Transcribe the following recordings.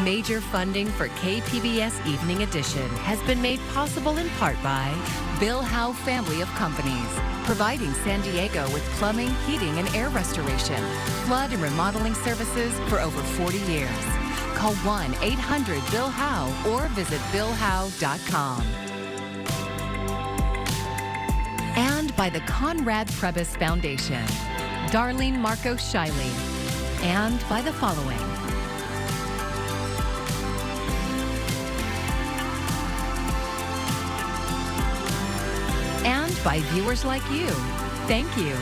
Major funding for KPBS Evening Edition has been made possible in part by Bill Howe Family of Companies, providing San Diego with plumbing, heating, and air restoration, flood and remodeling services for over 40 years. Call 1-800-BILL-HOWE or visit billhowe.com. And by the Conrad Prebys Foundation, Darlene Marco Shiley, and by the following. And by viewers like you. Thank you.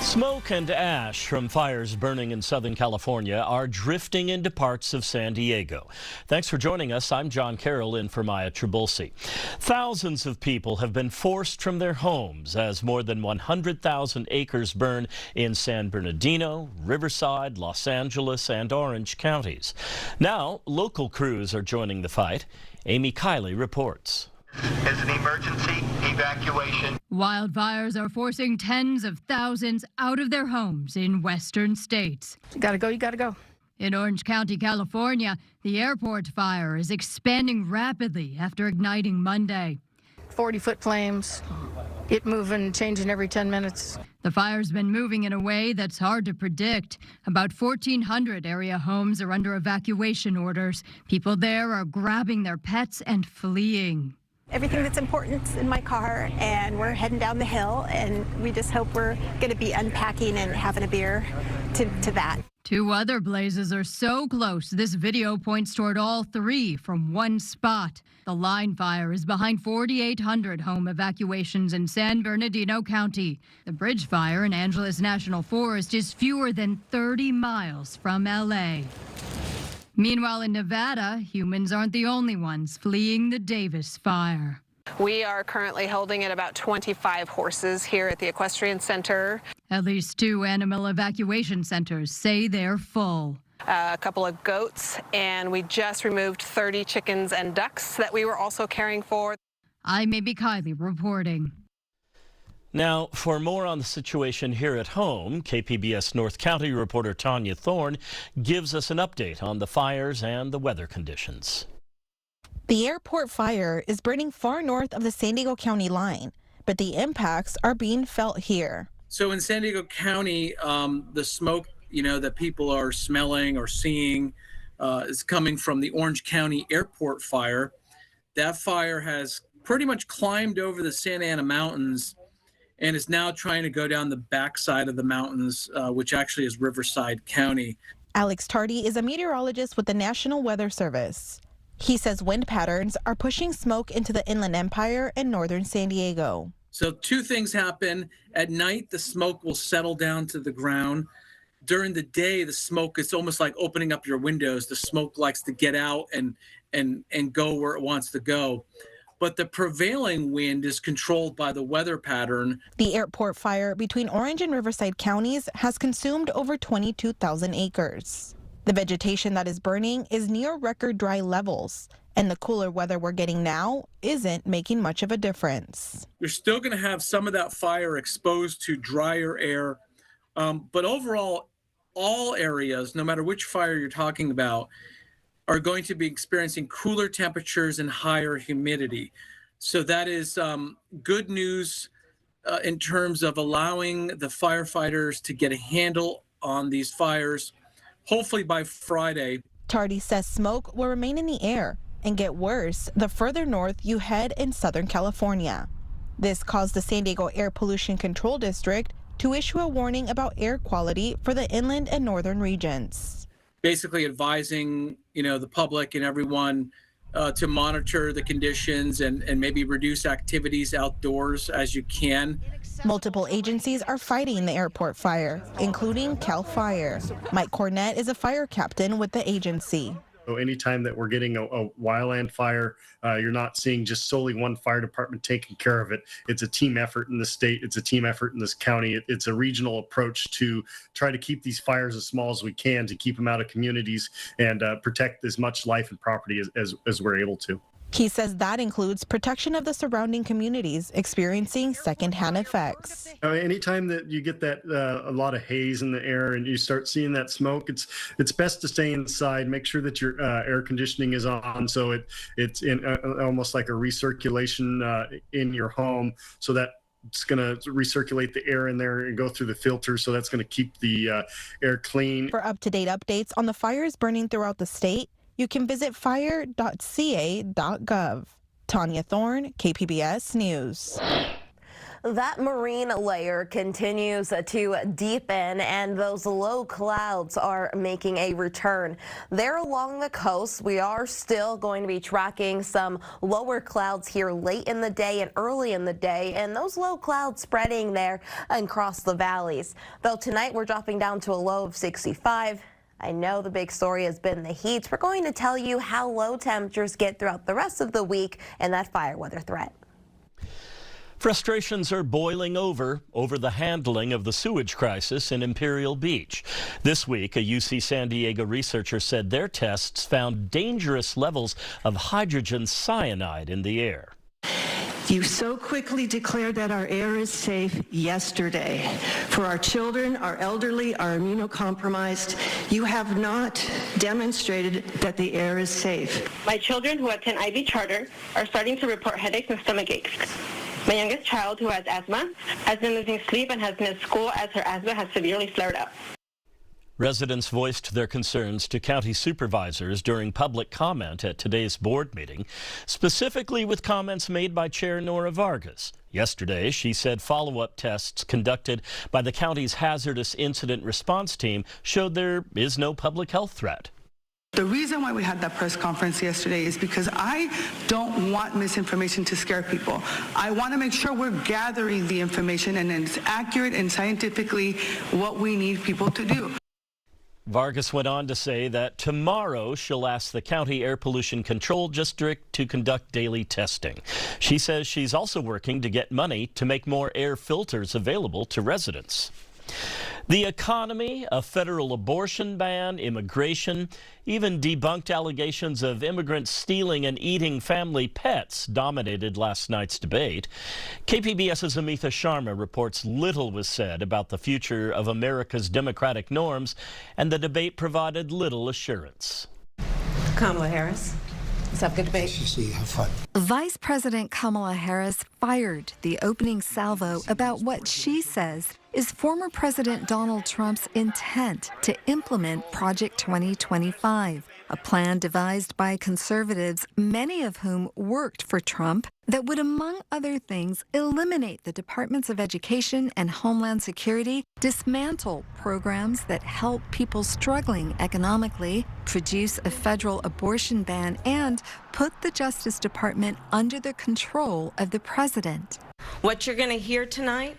Smoke and ash from fires burning in Southern California are drifting into parts of San Diego. Thanks for joining us. I'm John Carroll in for Maya Trabulsi. Thousands of people have been forced from their homes as more than 100,000 acres burn in San Bernardino, Riverside, Los Angeles, and Orange counties. Now, local crews are joining the fight. Amy Kiley reports. Is an emergency evacuation. Wildfires are forcing tens of thousands out of their homes in western states. You gotta go, you gotta go. In Orange County, California, the airport fire is expanding rapidly after igniting Monday. 40-foot flames, it moving, changing every 10 minutes. The fire's been moving in a way that's hard to predict. About 1,400 area homes are under evacuation orders. People there are grabbing their pets and fleeing. Everything that's important is in my car, and we're heading down the hill, and we just hope we're going to be unpacking and having a beer to that. Two other blazes are so close, this video points toward all three from one spot. The line fire is behind 4,800 home evacuations in San Bernardino County. The bridge fire in Angeles National Forest is fewer than 30 miles from L.A. Meanwhile, in Nevada, humans aren't the only ones fleeing the Davis fire. We are currently holding at about 25 horses here at the Equestrian Center. At least 2 animal evacuation centers say they're full. A couple of goats, and we just removed 30 chickens and ducks that we were also caring for. I'm Amy Kiley reporting. Now, for more on the situation here at home, KPBS North County reporter Tanya Thorne gives us an update on the fires and the weather conditions. The airport fire is burning far north of the San Diego County line, but the impacts are being felt here. So in San Diego County, the smoke, that people are smelling or seeing is coming from the Orange County airport fire. That fire has pretty much climbed over the Santa Ana Mountains and is now trying to go down the backside of the mountains, which actually is Riverside County. Alex Tardy is a meteorologist with the National Weather Service. He says wind patterns are pushing smoke into the Inland Empire and northern San Diego. So 2 things happen. At night, the smoke will settle down to the ground. During the day, the smoke, it's almost like opening up your windows. The smoke likes to get out and go where it wants to go. But the prevailing wind is controlled by the weather pattern. The airport fire between Orange and Riverside counties has consumed over 22,000 acres. The vegetation that is burning is near record dry levels, and the cooler weather we're getting now isn't making much of a difference. You're still going to have some of that fire exposed to drier air, but overall, all areas, no matter which fire you're talking about, are going to be experiencing cooler temperatures and higher humidity. So that is good news in terms of allowing the firefighters to get a handle on these fires, hopefully by Friday. Tardy says smoke will remain in the air and get worse the further north you head in Southern California. This caused the San Diego Air Pollution Control District to issue a warning about air quality for the inland and northern regions. Basically advising, the public and everyone to monitor the conditions and maybe reduce activities outdoors as you can. Multiple agencies are fighting the airport fire, including CAL FIRE. Mike Cornett is a fire captain with the agency. So anytime that we're getting a wildland fire, you're not seeing just solely one fire department taking care of it. It's a team effort in the state. It's a team effort in this county. It's a regional approach to try to keep these fires as small as we can, to keep them out of communities and protect as much life and property as we're able to. He says that includes protection of the surrounding communities experiencing secondhand effects. Anytime that you get that a lot of haze in the air and you start seeing that smoke, it's best to stay inside. Make sure that your air conditioning is on, so it's in almost like a recirculation in your home, so that it's going to recirculate the air in there and go through the filter, so that's going to keep the air clean. For up-to-date updates on the fires burning throughout the state, you can visit fire.ca.gov. Tanya Thorne, KPBS News. That marine layer continues to deepen, and those low clouds are making a return. There along the coast, we are still going to be tracking some lower clouds here late in the day and early in the day, and those low clouds spreading there across the valleys. Though tonight we're dropping down to a low of 65. I know the big story has been the heat. We're going to tell you how low temperatures get throughout the rest of the week and that fire weather threat. Frustrations are boiling over the handling of the sewage crisis in Imperial Beach. This week, a UC San Diego researcher said their tests found dangerous levels of hydrogen cyanide in the air. You so quickly declared that our air is safe yesterday. For our children, our elderly, our immunocompromised, you have not demonstrated that the air is safe. My children who attend IB charter are starting to report headaches and stomach aches. My youngest child, who has asthma, has been losing sleep and has missed school as her asthma has severely flared up. Residents voiced their concerns to county supervisors during public comment at today's board meeting, specifically with comments made by Chair Nora Vargas. Yesterday, she said follow-up tests conducted by the county's hazardous incident response team showed there is no public health threat. The reason why we had that press conference yesterday is because I don't want misinformation to scare people. I want to make sure we're gathering the information and it's accurate and scientifically what we need people to do. Vargas went on to say that tomorrow she'll ask the County Air Pollution Control District to conduct daily testing. She says she's also working to get money to make more air filters available to residents. The economy, a federal abortion ban, immigration, even debunked allegations of immigrants stealing and eating family pets dominated last night's debate. KPBS's Amitha Sharma reports little was said about the future of America's democratic norms, and the debate provided little assurance. Kamala Harris. Let's have a good debate. Have fun. Vice President Kamala Harris fired the opening salvo about what she says is former President Donald Trump's intent to implement Project 2025, a plan devised by conservatives, many of whom worked for Trump, that would, among other things, eliminate the Departments of Education and Homeland Security, dismantle programs that help people struggling economically, produce a federal abortion ban, and put the Justice Department under the control of the president. What you're going to hear tonight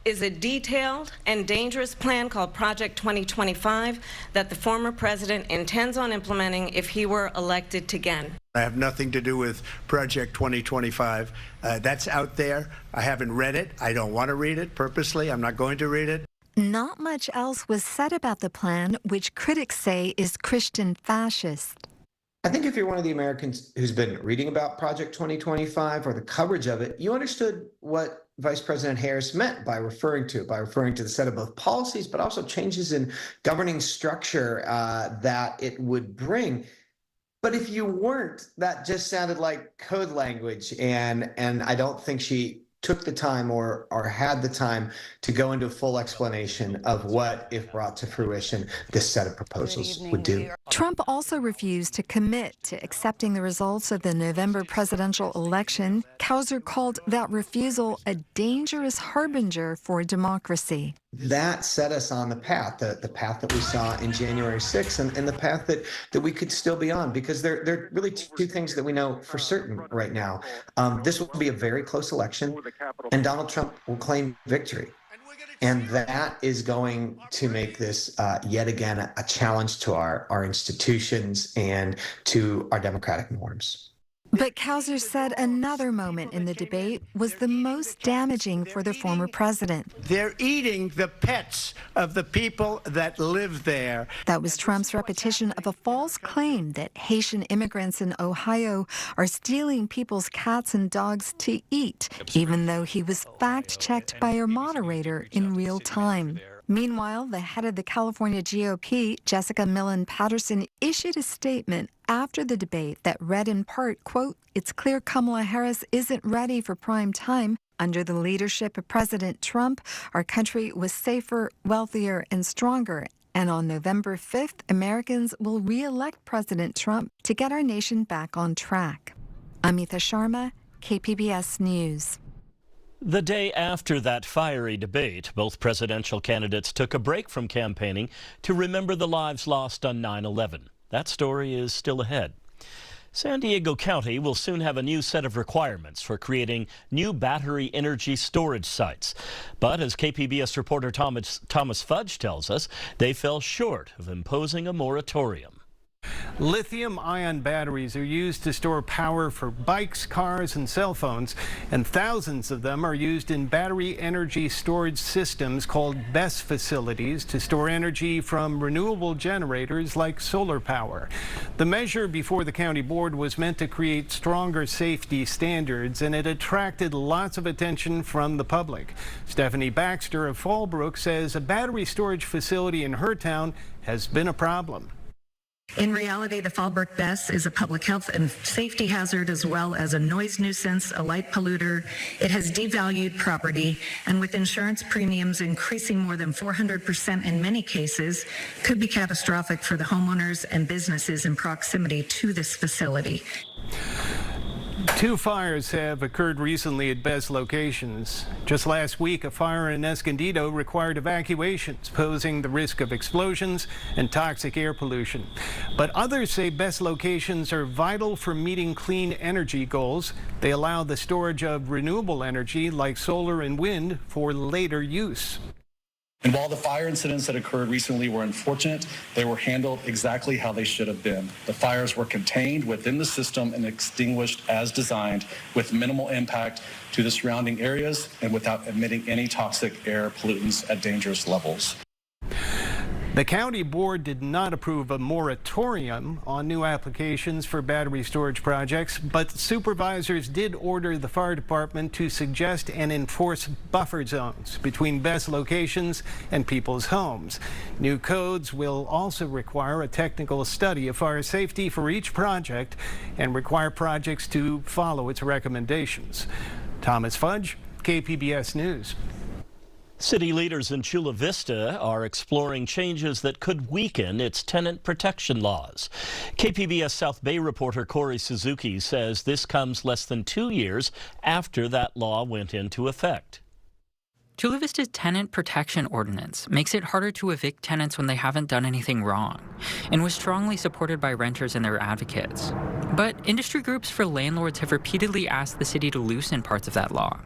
is a detailed and dangerous plan called Project 2025 that the former president intends on implementing if he were elected again. I have nothing to do with Project 2025. That's out there. I haven't read it. I don't want to read it purposely. I'm not going to read it. Not much else was said about the plan, which critics say is Christian fascist. I think if you're one of the Americans who's been reading about Project 2025 or the coverage of it, you understood what Vice President Harris meant by referring to the set of both policies, but also changes in governing structure that it would bring. But if you weren't, that just sounded like code language, and I don't think she took the time or had the time to go into a full explanation of what, if brought to fruition, this set of proposals would do. Trump also refused to commit to accepting the results of the November presidential election. Kauser called that refusal a dangerous harbinger for democracy. That set us on the path that we saw in January 6th and the path that we could still be on, because there are really two things that we know for certain right now. This will be a very close election, and Donald Trump will claim victory. And that is going to make this yet again a challenge to our institutions and to our democratic norms. But Kauser said another moment in the debate was the most damaging for the former president. They're eating the pets of the people that live there. That was Trump's repetition of a false claim that Haitian immigrants in Ohio are stealing people's cats and dogs to eat, even though he was fact-checked by a moderator in real time. Meanwhile, the head of the California GOP, Jessica Millen Patterson, issued a statement after the debate that read in part, quote, "It's clear Kamala Harris isn't ready for prime time. Under the leadership of President Trump, our country was safer, wealthier, and stronger. And on November 5th, Americans will re-elect President Trump to get our nation back on track." Amita Sharma, KPBS News. The day after that fiery debate, both presidential candidates took a break from campaigning to remember the lives lost on 9/11. That story is still ahead. San Diego County will soon have a new set of requirements for creating new battery energy storage sites. But as KPBS reporter Thomas Fudge tells us, they fell short of imposing a moratorium. Lithium-ion batteries are used to store power for bikes, cars, and cell phones, and thousands of them are used in battery energy storage systems called BESS facilities to store energy from renewable generators like solar power. The measure before the county board was meant to create stronger safety standards, and it attracted lots of attention from the public. Stephanie Baxter of Fallbrook says a battery storage facility in her town has been a problem. In reality, the Fallbrook BESS is a public health and safety hazard as well as a noise nuisance, a light polluter. It has devalued property, and with insurance premiums increasing more than 400% in many cases, could be catastrophic for the homeowners and businesses in proximity to this facility. 2 fires have occurred recently at BESS locations. Just last week, a fire in Escondido required evacuations, posing the risk of explosions and toxic air pollution. But others say BESS locations are vital for meeting clean energy goals. They allow the storage of renewable energy like solar and wind for later use. And while the fire incidents that occurred recently were unfortunate, they were handled exactly how they should have been. The fires were contained within the system and extinguished as designed, with minimal impact to the surrounding areas and without emitting any toxic air pollutants at dangerous levels. The county board did not approve a moratorium on new applications for battery storage projects, but supervisors did order the fire department to suggest and enforce buffer zones between BESS locations and people's homes. New codes will also require a technical study of fire safety for each project and require projects to follow its recommendations. Thomas Fudge, KPBS News. City leaders in Chula Vista are exploring changes that could weaken its tenant protection laws. KPBS South Bay reporter Corey Suzuki says this comes less than 2 years after that law went into effect. Chula Vista's tenant protection ordinance makes it harder to evict tenants when they haven't done anything wrong, and was strongly supported by renters and their advocates. But industry groups for landlords have repeatedly asked the city to loosen parts of that law.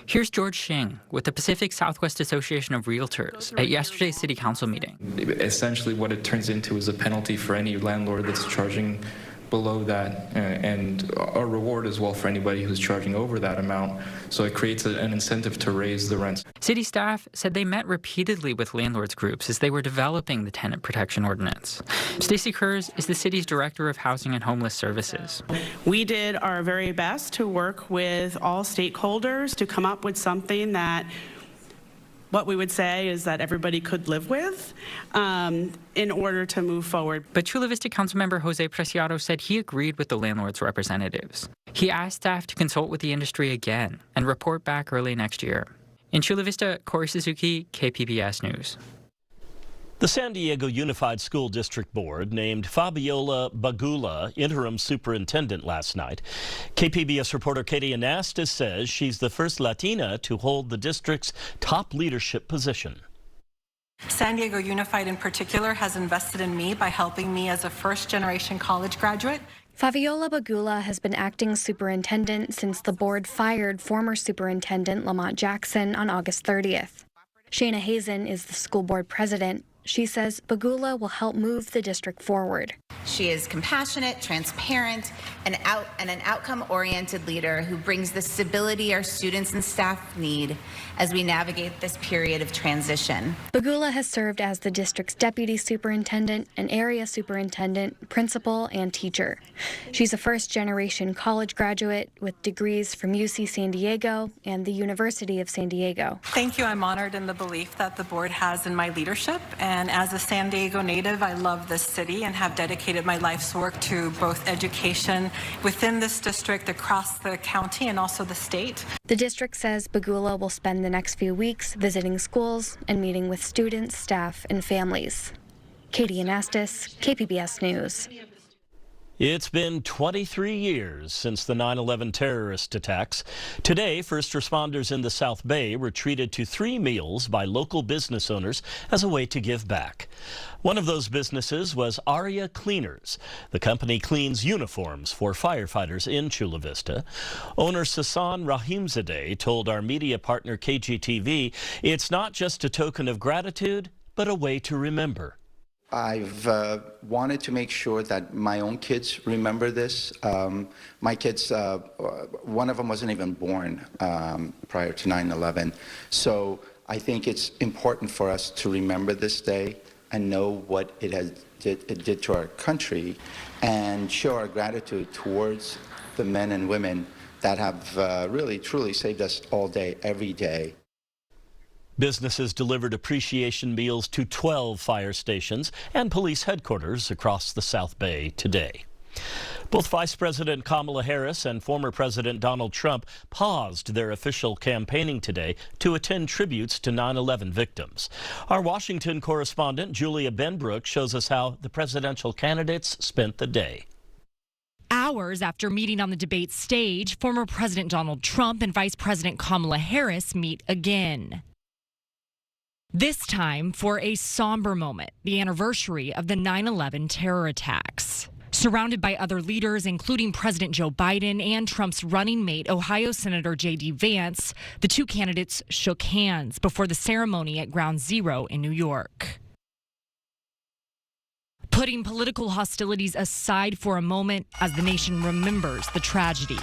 Here's George Shing with the Pacific Southwest Association of Realtors at yesterday's city council meeting. Essentially what it turns into is a penalty for any landlord that's charging below that, and a reward as well for anybody who's charging over that amount. So it creates an incentive to raise the rents. City staff said they met repeatedly with landlords groups as they were developing the tenant protection ordinance. Stacey Kurz is the city's director of housing and homeless services. We did our very best to work with all stakeholders to come up with something that what we would say is that everybody could live with in order to move forward. But Chula Vista Councilmember Jose Preciado said he agreed with the landlords' representatives. He asked staff to consult with the industry again and report back early next year. In Chula Vista, Corey Suzuki, KPBS News. The San Diego Unified School District Board named Fabiola Bagula interim superintendent last night. KPBS reporter Katie Anastas says she's the first Latina to hold the district's top leadership position. San Diego Unified in particular has invested in me by helping me as a first-generation college graduate. Fabiola Bagula has been acting superintendent since the board fired former superintendent Lamont Jackson on August 30th. Shayna Hazen is the school board president. She says Bagula will help move the district forward. She is compassionate, transparent, and an outcome-oriented leader who brings the stability our students and staff need as we navigate this period of transition. Bagula has served as the district's deputy superintendent, an area superintendent, principal, and teacher. She's a first-generation college graduate with degrees from UC San Diego and the University of San Diego. Thank you. I'm honored in the belief that the board has in my leadership. And as a San Diego native, I love this city and have dedicated my life's work to both education within this district, across the county, and also the state. The district says Bagula will spend the next few weeks visiting schools and meeting with students, staff, and families. Katie Anastas, KPBS News. It's been 23 years since the 9/11 terrorist attacks. Today, first responders in the South Bay were treated to 3 meals by local business owners as a way to give back. One of those businesses was Aria Cleaners. The company cleans uniforms for firefighters in Chula Vista. Owner Sasan Rahimzadeh told our media partner KGTV, it's not just a token of gratitude, but a way to remember. I've wanted to make sure that my own kids remember this. My kids, one of them wasn't even born prior to 9/11. So I think it's important for us to remember this day and know what it did to our country and show our gratitude towards the men and women that have really, truly saved us all day, every day. Businesses delivered appreciation meals to 12 fire stations and police headquarters across the South Bay today. Both Vice President Kamala Harris and former President Donald Trump paused their official campaigning today to attend tributes to 9/11 victims. Our Washington correspondent Julia Benbrook shows us how the presidential candidates spent the day. Hours after meeting on the debate stage, former President Donald Trump and Vice President Kamala Harris meet again. This time for a somber moment, the anniversary of the 9/11 terror attacks. Surrounded by other leaders, including President Joe Biden and Trump's running mate, Ohio Senator J.D. Vance, the two candidates shook hands before the ceremony at Ground Zero in New York. Putting political hostilities aside for a moment as the nation remembers the tragedy.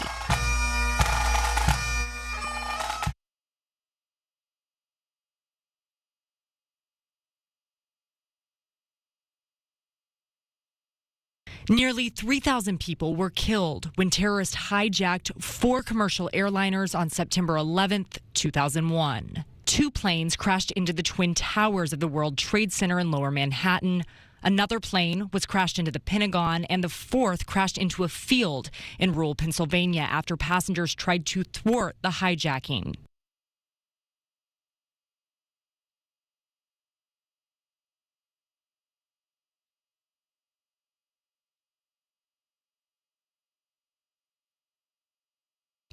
Nearly 3,000 people were killed when terrorists hijacked 4 commercial airliners on September 11th, 2001. 2 planes crashed into the Twin Towers of the World Trade Center in Lower Manhattan. Another plane was crashed into the Pentagon, and the 4th crashed into a field in rural Pennsylvania after passengers tried to thwart the hijacking.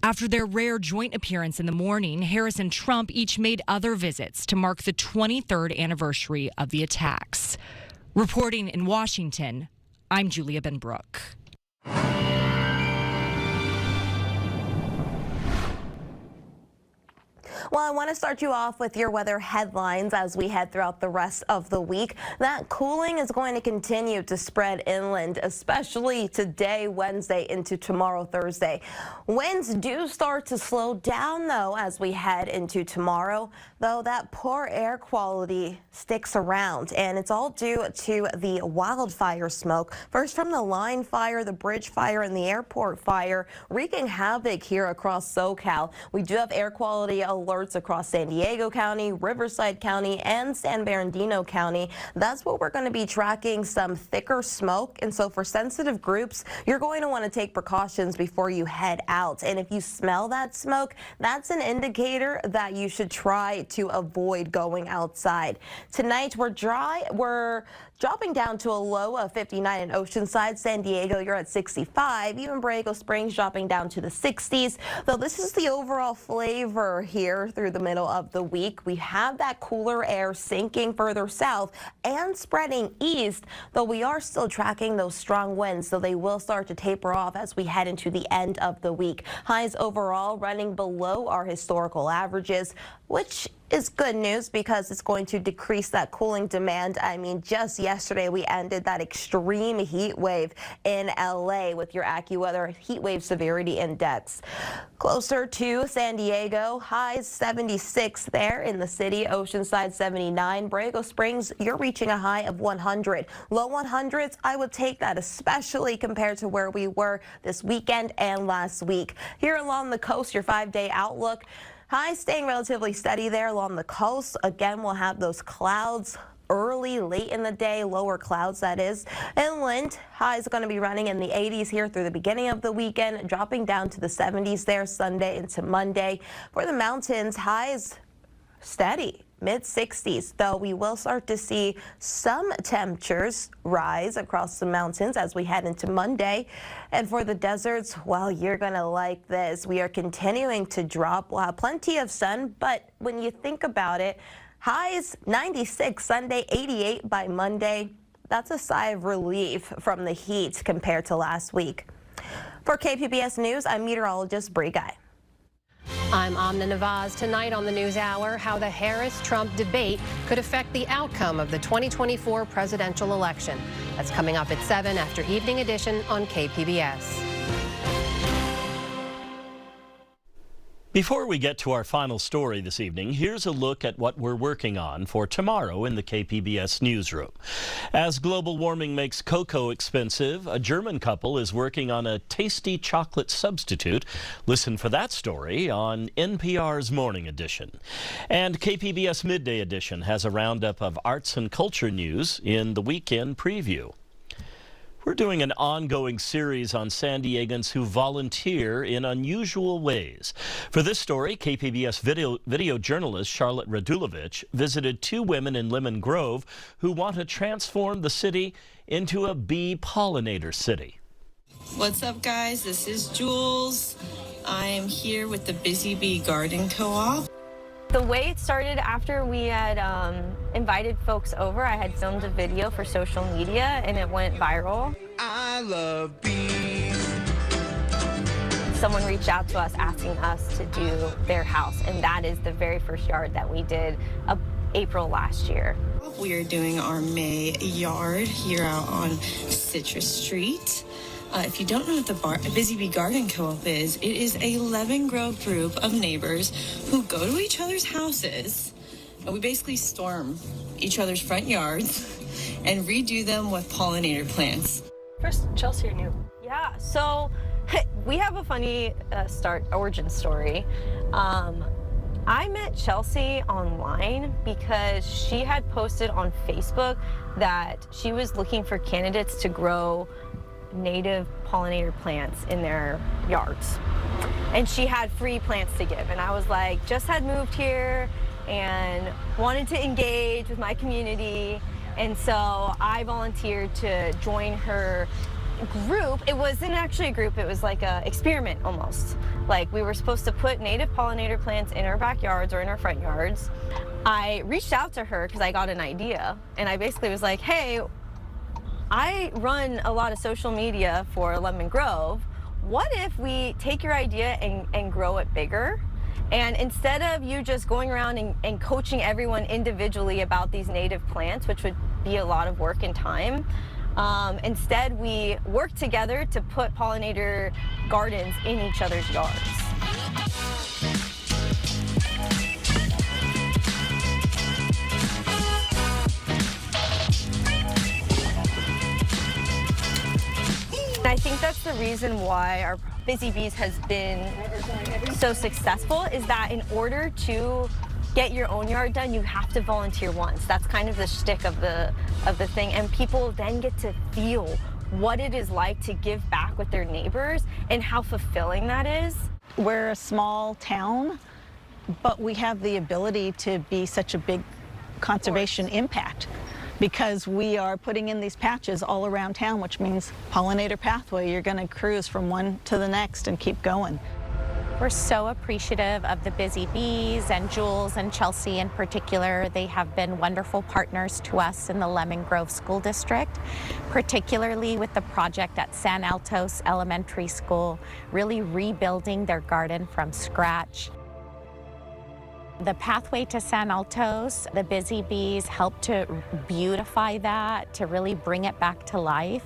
After their rare joint appearance in the morning, Harris and Trump each made other visits to mark the 23rd anniversary of the attacks. Reporting in Washington, I'm Julia Benbrook. Well, I want to start you off with your weather headlines as we head throughout the rest of the week. That cooling is going to continue to spread inland, especially today, Wednesday, into tomorrow, Thursday. Winds do start to slow down, though, as we head into tomorrow, though that poor air quality sticks around, and it's all due to the wildfire smoke. First from the line fire, the bridge fire, and the airport fire, wreaking havoc here across SoCal. We do have air quality alerts across San Diego County, Riverside County, and San Bernardino County. That's what we're going to be tracking, some thicker smoke. And so for sensitive groups, you're going to want to take precautions before you head out. And if you smell that smoke, that's an indicator that you should try to avoid going outside. Tonight, we're dropping down to a low of 59 in Oceanside. San Diego, you're at 65. Even Borrego Springs dropping down to the 60s. Though this is the overall flavor here through the middle of the week. We have that cooler air sinking further south and spreading east, though we are still tracking those strong winds, so they will start to taper off as we head into the end of the week. Highs overall running below our historical averages, which is good news because it's going to decrease that cooling demand. I mean, just yesterday we ended that extreme heat wave in LA with your AccuWeather heat wave severity index. Closer to San Diego, highs 76 there in the city, Oceanside 79, Borrego Springs, you're reaching a high of 100. Low 100s, I would take that, especially compared to where we were this weekend and last week. Here along the coast, your 5-day outlook. Highs staying relatively steady there along the coast. Again, we'll have those clouds early, late in the day, lower clouds that is. Inland, highs are going to be running in the 80s here through the beginning of the weekend, dropping down to the 70s there Sunday into Monday. For the mountains, highs steady. Mid-60s, though we will start to see some temperatures rise across the mountains as we head into Monday. And for the deserts, well, you're going to like this. We are continuing to drop. We'll have plenty of sun, but when you think about it, highs 96 Sunday, 88 by Monday. That's a sigh of relief from the heat compared to last week. For KPBS News, I'm meteorologist Bree Guy. I'm Amna Nawaz. Tonight on the News Hour, how the Harris-Trump debate could affect the outcome of the 2024 presidential election. That's coming up at 7 after Evening Edition on KPBS. Before we get to our final story this evening, here's a look at what we're working on for tomorrow in the KPBS newsroom. As global warming makes cocoa expensive, a German couple is working on a tasty chocolate substitute. Listen for that story on NPR's Morning Edition. And KPBS Midday Edition has a roundup of arts and culture news in the weekend preview. We're doing an ongoing series on San Diegans who volunteer in unusual ways. For this story, KPBS video journalist Charlotte Radulovich visited 2 women in Lemon Grove who want to transform the city into a bee pollinator city. What's up, guys? This is Jules. I'm here with the Busy Bee Garden Co-op. The way it started after we had invited folks over, I had filmed a video for social media and it went viral. I love bees. Someone reached out to us asking us to do their house, and that is the very first yard that we did April last year. We are doing our May yard here out on Citrus Street. If you don't know what the Busy Bee Garden Co-op is, it is a Lemon Grove group of neighbors who go to each other's houses, and we basically storm each other's front yards and redo them with pollinator plants. First, Chelsea or new? Yeah, so we have a funny origin story. I met Chelsea online because she had posted on Facebook that she was looking for candidates to grow native pollinator plants in their yards, and she had free plants to give, and I was like, just had moved here and wanted to engage with my community, and so I volunteered to join her group. It wasn't actually a group, it was like an experiment almost. Like, we were supposed to put native pollinator plants in our backyards or in our front yards. I reached out to her because I got an idea, and I basically was like, hey, I run a lot of social media for Lemon Grove. What if we take your idea and grow it bigger? And instead of you just going around and coaching everyone individually about these native plants, which would be a lot of work and time, instead we work together to put pollinator gardens in each other's yards. I think that's the reason why our Busy Bees has been so successful, is that in order to get your own yard done, you have to volunteer once. That's kind of the shtick of the thing, and people then get to feel what it is like to give back with their neighbors and how fulfilling that is. We're a small town, but we have the ability to be such a big conservation impact, because we are putting in these patches all around town, which means pollinator pathway. You're going to cruise from one to the next and keep going. We're so appreciative of the Busy Bees and Jules and Chelsea in particular. They have been wonderful partners to us in the Lemon Grove School District, particularly with the project at San Altos Elementary School, really rebuilding their garden from scratch. The pathway to San Altos, the busy bees help to beautify that, to really bring it back to life.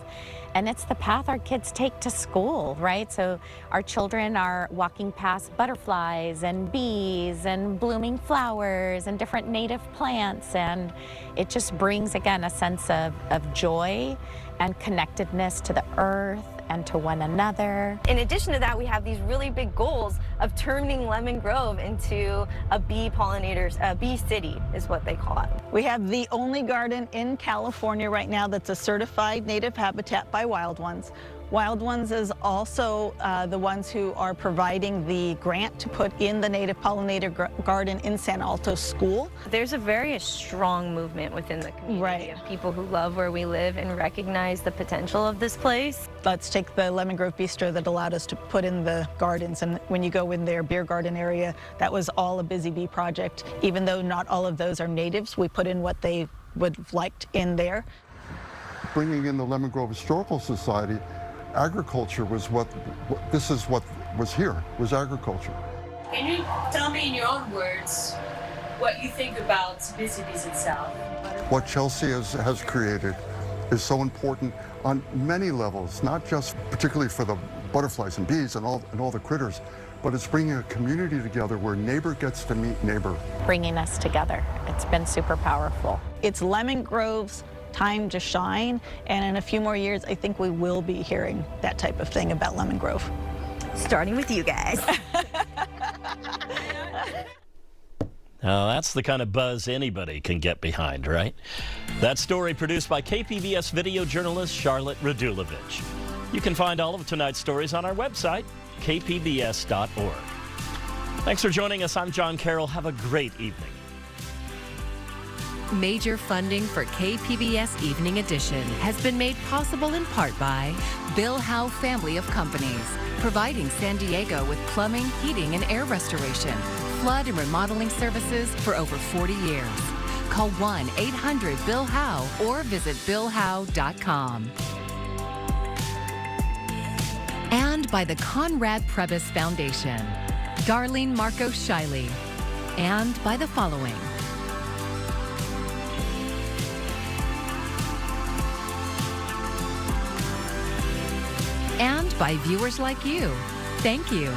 And it's the path our kids take to school, right? So our children are walking past butterflies and bees and blooming flowers and different native plants. And it just brings, again, a sense of joy and connectedness to the earth and to one another. In addition to that, we have these really big goals of turning Lemon Grove into a bee pollinators, a bee city is what they call it. We have the only garden in California right now that's a certified native habitat by Wild Ones. Wild Ones is also the ones who are providing the grant to put in the native pollinator garden in San Altos School. There's a very strong movement within the community of people who love where we live and recognize the potential of this place. Let's take the Lemon Grove Bistro that allowed us to put in the gardens, and when you go in their beer garden area, that was all a busy bee project. Even though not all of those are natives, we put in what they would have liked in there. Bringing in the Lemon Grove Historical Society, agriculture was what was here, was agriculture. Can you tell me in your own words what you think about busy bees itself? What Chelsea has created is so important on many levels, not just particularly for the butterflies and bees and all the critters, but it's bringing a community together where neighbor gets to meet neighbor. Bringing us together. It's been super powerful. It's Lemon Grove's time to shine, and in a few more years, I think we will be hearing that type of thing about Lemon Grove. Starting with you guys. Now, that's the kind of buzz anybody can get behind, right? That story produced by KPBS video journalist Charlotte Radulovich. You can find all of tonight's stories on our website, kpbs.org. Thanks for joining us. I'm John Carroll. Have a great evening. Major funding for KPBS Evening Edition has been made possible in part by Bill Howe Family of Companies, providing San Diego with plumbing, heating, and air restoration, flood and remodeling services for over 40 years. Call 1-800-BILL-HOWE or visit billhowe.com. And by the Conrad Prebys Foundation, Darlene Marco Shiley, and by the following. And by viewers like you. Thank you.